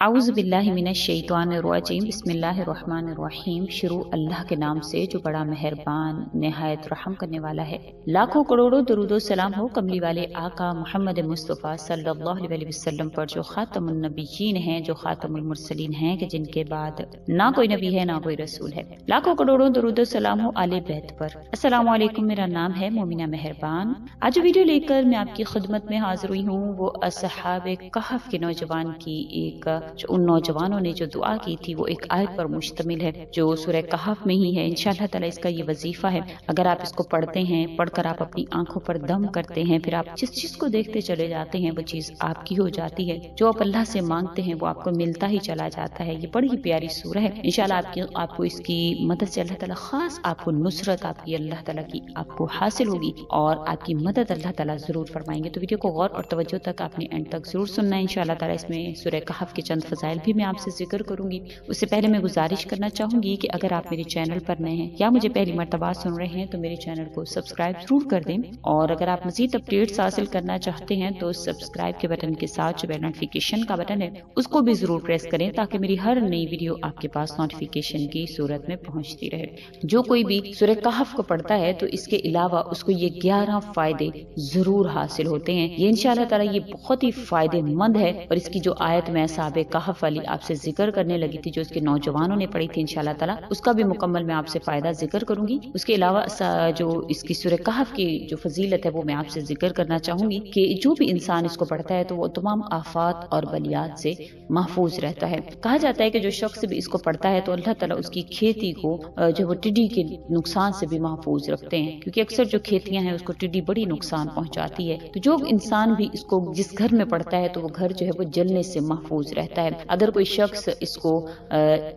आऊज़ु बिल्लाहि मिनश शैतानिर्रजीम बिस्मिल्लाहिर्रहमानिर्रहीम। शुरू अल्लाह के नाम से जो बड़ा मेहरबान निहायत रहम करने वाला है। लाखों करोड़ों दरूदो सलाम हो कमली वाले आका मोहम्मद मुस्तफ़ा सल्लल्लाहु अलैहि वसल्लम पर, जो खातमुन नबीयीन हैं, जो खातमुल मुरसलीन हैं, कि जिनके बाद ना कोई नबी है ना कोई रसूल है। लाखों करोड़ों दरूदो सलाम हो आले बैत पर। अस्सलामु अलैकुम, मेरा नाम है मोमिना मेहरबान। आज वीडियो लेकर मैं आपकी खिदमत में हाजिर हुई हूँ। वो असहाबे कहफ के नौजवान की एक जो उन नौजवानों ने जो दुआ की थी वो एक आयत पर मुश्तमिल है जो सूरह कहफ में ही है। इंशाअल्लाह ताला इसका ये वजीफा है। अगर आप इसको पढ़ते हैं, पढ़कर आप अपनी आंखों पर दम करते हैं, फिर आप जिस चीज को देखते चले जाते हैं वो चीज आपकी हो जाती है। जो आप अल्लाह से मांगते हैं वो आपको मिलता ही चला जाता है। ये बड़ी ही प्यारी सूरह है। इंशाअल्लाह आपको इसकी मदद से अल्लाह ताला खास आपको नुसरत आपकी अल्लाह ताला की आपको हासिल होगी और आपकी मदद अल्लाह ताला जरूर फरमाएंगे। तो वीडियो को गौर और तवज्जो तक आपने एंड तक जरूर सुनना है। इंशाअल्लाह ताला इसमें सूरह कहफ के चंद फजाइल भी मैं आपसे जिक्र करूंगी। उससे पहले मैं गुजारिश करना चाहूंगी कि अगर आप मेरे चैनल पर नए हैं या मुझे पहली मर्तबा सुन रहे हैं तो मेरे चैनल को सब्सक्राइब जरूर कर दें, और अगर आप मजीद अपडेट्स हासिल करना चाहते हैं तो सब्सक्राइब के बटन के साथ जो बेल नोटिफिकेशन का बटन है उसको भी जरूर प्रेस करें ताकि मेरी हर नई वीडियो आपके पास नोटिफिकेशन की सूरत में पहुंचती रहे। जो कोई भी सूरह कहफ को पढ़ता है तो इसके अलावा उसको ये 11 फायदे जरूर हासिल होते हैं। ये इंशाअल्लाह ताला ये बहुत ही फायदेमंद है। और इसकी जो आयत में साहबे कहफ वाली आपसे जिक्र करने लगी थी जो इसके नौजवानों ने पढ़ी थी, इंशाअल्लाह ताला उसका भी मुकम्मल मैं आपसे फायदा जिक्र करूंगी। उसके अलावा जो इसकी सूरह कहफ की जो फजीलत है वो मैं आपसे जिक्र करना चाहूंगी कि जो भी इंसान इसको पढ़ता है तो वो तमाम आफात और बलियात से महफूज रहता है। कहा जाता है कि जो शख्स भी इसको पढ़ता है तो अल्लाह ताला उसकी खेती को जो वो टिड्डी के नुकसान से भी महफूज रखते हैं, क्योंकि अक्सर जो खेतियां हैं उसको टिड्डी बड़ी नुकसान पहुंचाती है। तो जो इंसान भी इसको जिस घर में पढ़ता है तो वो घर जो है वो जलने से महफूज रहता है। अगर कोई शख्स इसको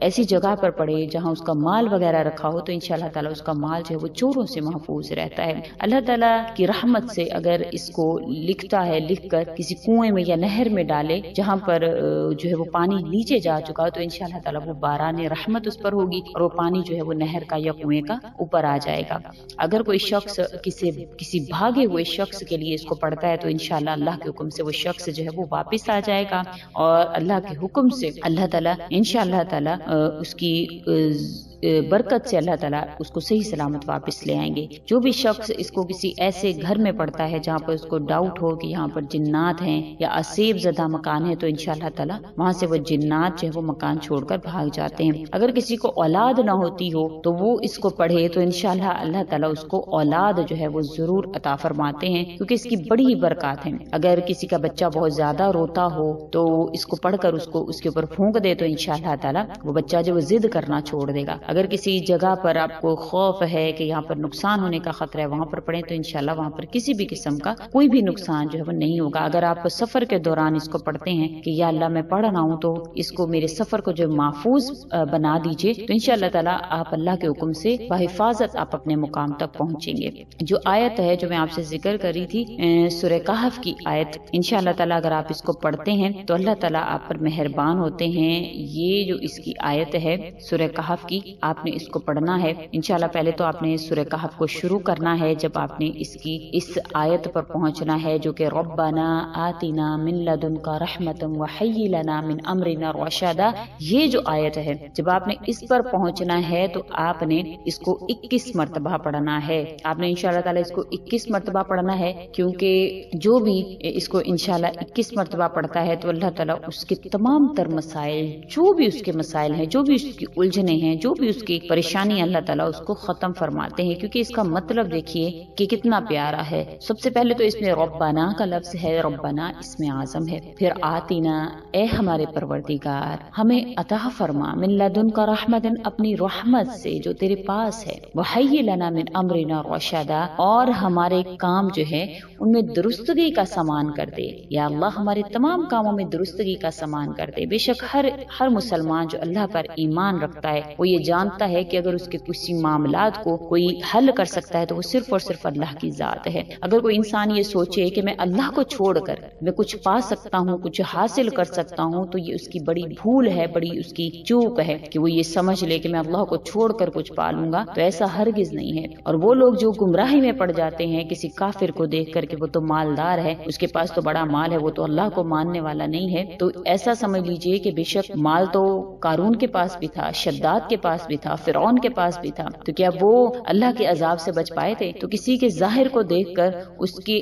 ऐसी जगह पर पढ़े जहां उसका माल वगैरह रखा हो तो इंशाअल्लाह ताला उसका माल जो है वो चोरों से महफूज रहता है। अल्लाह ताला की रहमत से अगर इसको लिखता है, लिखकर किसी कुएं में या नहर में डाले जहां पर जो है वो पानी नीचे जा चुका तो इंशाअल्लाह ताला वो बाराने रहमत उस पर होगी और वो पानी जो है वो नहर का या कुएं का ऊपर आ जाएगा। अगर कोई शख्स किसी भागे हुए शख्स के लिए इसको पढ़ता है तो इंशाअल्लाह अल्लाह के हुक्म से वो शख्स जो है वो वापस आ जाएगा और अल्लाह के हुक्म से अल्लाह ताला इंशाअल्लाह ताला उसकी बरकत से अल्लाह ताला उसको सही सलामत वापस ले आएंगे। जो भी शख्स इसको किसी ऐसे घर में पढ़ता है जहाँ पर उसको डाउट हो कि यहाँ पर जिन्नात हैं या असेब ज़दा मकान है तो इंशाअल्लाह ताला वहाँ से वो जिन्नात जो है वो मकान छोड़कर भाग जाते हैं। अगर किसी को औलाद ना होती हो तो वो इसको पढ़े तो इंशाअल्लाह अल्लाह ताला उसको औलाद जो है वो जरूर अता फरमाते हैं, क्योंकि इसकी बड़ी ही बरकत है। अगर किसी का बच्चा बहुत ज्यादा रोता हो तो इसको पढ़कर उसको उसके ऊपर फूंक दे तो इंशाअल्लाह ताला वो बच्चा जो वो जिद करना छोड़ देगा। अगर किसी जगह पर आपको खौफ है कि यहाँ पर नुकसान होने का खतरा है वहां पर पढ़ें तो इंशाअल्लाह वहां पर किसी भी किस्म का कोई भी नुकसान जो है वो नहीं होगा। अगर आप सफर के दौरान इसको पढ़ते हैं कि या अल्लाह मैं पढ़ रहा हूँ तो इसको मेरे सफर को जो महफूज बना दीजिए, तो इंशाअल्लाह ताला आप अल्लाह के हुक्म से बहिफाजत आप अपने मुकाम तक पहुंचेंगे। जो आयत है जो मैं आपसे जिक्र कर रही थी सूरह कहफ की आयत, इंशाअल्लाह ताला अगर आप इसको पढ़ते हैं तो अल्लाह ताला आप पर मेहरबान होते हैं। ये जो इसकी आयत है सूरह कहफ की, आपने इसको पढ़ना है। इंशाअल्लाह पहले तो आपने सूरह कहफ को शुरू करना है जब आपने इसकी इस आयत पर पहुंचना है जो कि रब्बना आतिना मिन लदुनका रहमतन व हय्यि लना मिन अमरिना रशदा, ये जो आयत है जब आपने इस पर पहुंचना है तो आपने इसको 21 मरतबा पढ़ना है। आपने इंशाअल्लाह ताला इसको 21 मरतबा पढ़ना है, क्योंकि जो भी इसको इंशाअल्लाह 21 मरतबा पढ़ता है तो अल्लाह ताला उसके तमाम तर मसाइल, जो भी उसके मसाइल हैं, जो भी उसकी उलझने हैं, जो भी उसकी परेशानी, अल्लाह ताला उसको खत्म फरमाते हैं। क्योंकि इसका मतलब देखिए कि कितना प्यारा है। सबसे पहले तो इसमें रब्बाना का लफ्ज है, रब्बाना इसमें आजम है। फिर आतीना, ए हमारे परवरदिगार हमें अता फरमा, मिन लदुनका रहमतन अपनी रहमत से जो तेरे पास है, वहय्यि लना मिन अमरिना रशदा और हमारे काम जो है उनमें दुरुस्तगी का सामान कर दे। या अल्लाह हमारे तमाम कामों में दुरुस्तगी का सामान कर दे। बेशक हर मुसलमान जो अल्लाह पर ईमान रखता है वो ये جانتا ہے کہ اگر اس کے کسی معاملات کو کوئی حل کر سکتا ہے تو وہ صرف اور صرف اللہ کی ذات ہے۔ اگر کوئی انسان یہ سوچے کہ میں اللہ کو چھوڑ کر میں کچھ پا سکتا ہوں، کچھ حاصل کر سکتا ہوں، تو یہ اس کی بڑی بھول ہے، بڑی اس کی چوک ہے کہ وہ یہ سمجھ لے کہ میں اللہ کو چھوڑ کر کچھ پا لوں گا، تو ایسا ہرگز نہیں ہے۔ اور وہ لوگ جو گمراہی میں پڑ جاتے ہیں کسی کافر کو دیکھ کر کہ وہ تو مالدار ہے، اس کے پاس تو بڑا مال ہے، وہ تو اللہ کو ماننے والا نہیں ہے، تو ایسا سمجھ لیجئے کہ بے شک مال تو قارون کے پاس بھی تھا، شداد کے پاس بھی تھا، فرعون کے پاس بھی تھا، تو کیا وہ اللہ کے عذاب سے بچ پائے تھے؟ تو کسی کے ظاہر کو دیکھ کر اس کے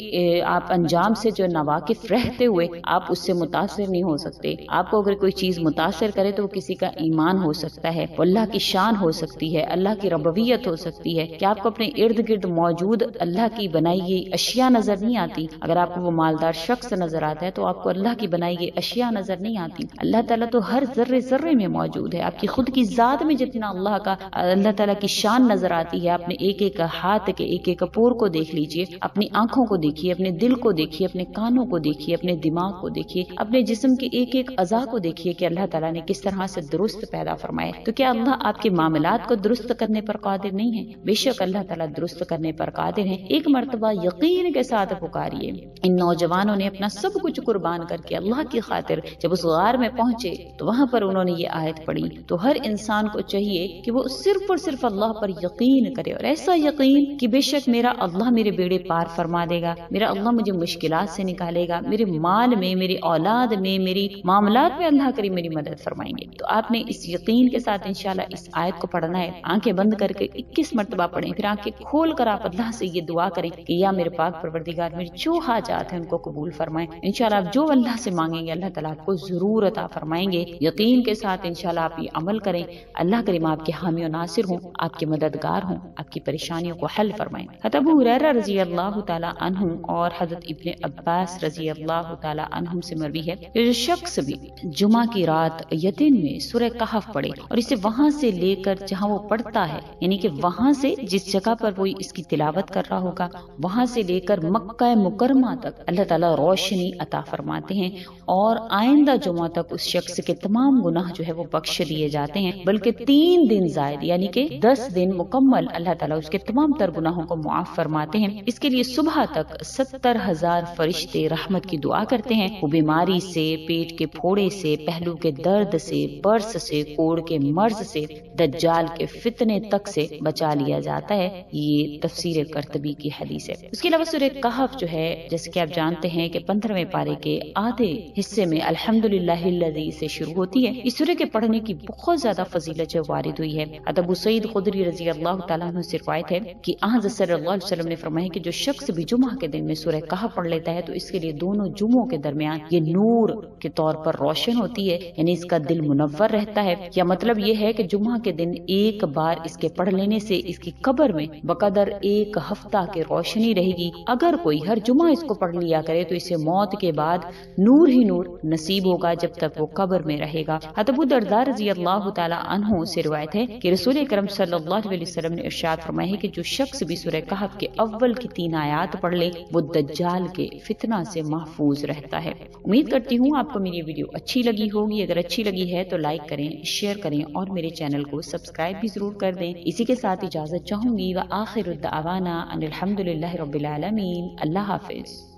آپ انجام سے جو ناواقف رہتے ہوئے آپ اس سے متاثر نہیں ہو سکتے۔ آپ کو اگر کوئی چیز متاثر کرے تو وہ کسی کا ایمان ہو سکتا ہے، وہ اللہ کی شان ہو سکتی ہے، اللہ کی ربوبیت ہو سکتی ہے۔ کہ آپ کو اپنے ارد گرد موجود اللہ کی بنائی گئی اشیاء نظر نہیں آتی؟ اگر آپ کو وہ مالدار شخص نظر آتا ہے تو آپ کو اللہ کی بنائی گئی اشیاء نظر نہیں آتی۔ اللہ تعالیٰ تو ہر ذرے ذرے میں موجود ہے۔ آپ کی خود کی ذات میں جتنا اللہ تعالیٰ کی شان نظر آتی ہے، اپنے ایک ایک ہاتھ کے ایک ایک پور کو دیکھ لیجئے، اپنی آنکھوں کو دیکھیے، اپنے دل کو دیکھیے، اپنے کانوں کو دیکھیے، اپنے دماغ کو دیکھیے، اپنے جسم کے ایک ایک اعضاء کو دیکھیے کہ اللہ تعالیٰ نے کس طرح سے درست پیدا فرمائے۔ تو کیا اللہ آپ کے معاملات کو درست کرنے پر قادر نہیں ہے؟ بے شک اللہ تعالیٰ درست کرنے پر قادر ہے۔ ایک مرتبہ یقین کے ساتھ پکاریے۔ ان نوجوانوں نے اپنا سب کچھ قربان کر کے اللہ کی خاطر جب اس غار میں پہنچے تو وہاں پر انہوں نے یہ آیت پڑھی۔ تو ہر انسان کو چاہیے کہ وہ صرف اور صرف اللہ پر یقین کرے، اور ایسا یقین کہ بے شک میرا اللہ میرے بیڑے پار فرما دے گا، میرا اللہ مجھے مشکلات سے نکالے گا، میرے مال میں، میری اولاد میں، میری معاملات میں اللہ کریم میری مدد فرمائیں گے۔ تو آپ نے اس یقین کے ساتھ انشاءاللہ اس آیت کو پڑھنا ہے۔ آنکھیں بند کر کے 21 مرتبہ پڑھیں، پھر آنکھیں کھول کر آپ اللہ سے یہ دعا کریں کہ یا میرے پاک پروردگار میری جو حاجات ہیں ان کو قبول فرمائیں۔ انشاءاللہ آپ جو اللہ سے مانگیں گے اللہ تعالیٰ آپ کو ضرور عطا فرمائیں گے۔ یقین کے ساتھ انشاءاللہ آپ یہ عمل کریں، اللہ کریم آپ کے حامی و ناصر ہوں، آپ کے مددگار ہوں، آپ کی پریشانیوں کو حل فرمائیں۔ حضرت ابو ہریرہ رضی اللہ تعالی عنہ اور حضرت ابن عباس رضی اللہ تعالی عنہم سے مروی ہے کہ جو شخص بھی جمعہ کی رات یتین میں سورہ کہف پڑھے اور اسے وہاں سے لے کر جہاں وہ پڑھتا ہے، یعنی کہ وہاں سے جس جگہ پر وہ اس کی تلاوت کر رہا ہوگا وہاں سے لے کر مکہ مکرمہ تک اللہ تعالیٰ روشنی عطا فرماتے ہیں، اور آئندہ جمعہ تک اس شخص کے تمام گناہ جو ہے وہ بخش دیے جاتے ہیں، بلکہ 3 دن زائد یعنی کہ 10 دن مکمل اللہ تعالیٰ اس کے تمام تر گناہوں کو معاف فرماتے ہیں۔ اس کے لیے صبح تک 70,000 فرشتے رحمت کی دعا کرتے ہیں۔ وہ بیماری سے، پیٹ کے پھوڑے سے، پہلو کے درد سے، برس سے، کوڑ کے مرض سے، دجال کے فتنے تک سے بچا لیا جاتا ہے۔ یہ تفسیر قرطبی کی حدیث ہے۔ اس کے علاوہ سورہ کہف جو ہے جیسے کہ آپ جانتے ہیں کہ 15ویں پارے کے آدھے حصے میں الحمدللہ الذی سے شروع ہوتی ہے۔ اس سورہ کے پڑھنے کی بہت زیادہ فضیلت جو وارد ہوئی ہے۔ ابو سعید خدری رضی اللہ تعالیٰ عنہ سے روایت ہے کہ حضرت صلی اللہ علیہ وسلم نے فرمایا کہ جو شخص بھی جمعہ کے دن میں سورہ کہف پڑھ لیتا ہے تو اس کے لیے دونوں جمعوں کے درمیان یہ نور کے طور پر روشن ہوتی ہے، یعنی اس کا دل منور رہتا ہے۔ یا مطلب یہ ہے کہ جمعہ کے دن ایک بار اس کے پڑھ لینے سے اس کی قبر میں بقدر 1 ہفتہ کی روشنی رہے گی۔ اگر کوئی ہر جمعہ اس کو پڑھ لیا کرے تو اسے موت کے بعد نور ہی نور نصیب ہوگا جب تک وہ قبر میں رہے گا۔ ابو درداء رضی اللہ تعالی عنہ سے روایت ہے کہ رسول اکرم صلی اللہ علیہ وسلم نے ارشاد فرمایا کہ جو شخص بھی سورہ کہف کے اول کی 3 آیات پڑھ لے وہ دجال کے فتنہ سے محفوظ رہتا ہے۔ امید کرتی ہوں آپ کو میری ویڈیو اچھی لگی ہوگی۔ اگر اچھی لگی ہے تو لائک کریں، شیئر کریں اور میرے چینل کو سبسکرائب بھی ضرور کر دیں۔ اسی کے ساتھ اجازت چاہوں گی، وآخر الدعوانا ان الحمدللہ رب العالمین۔ اللہ حافظ۔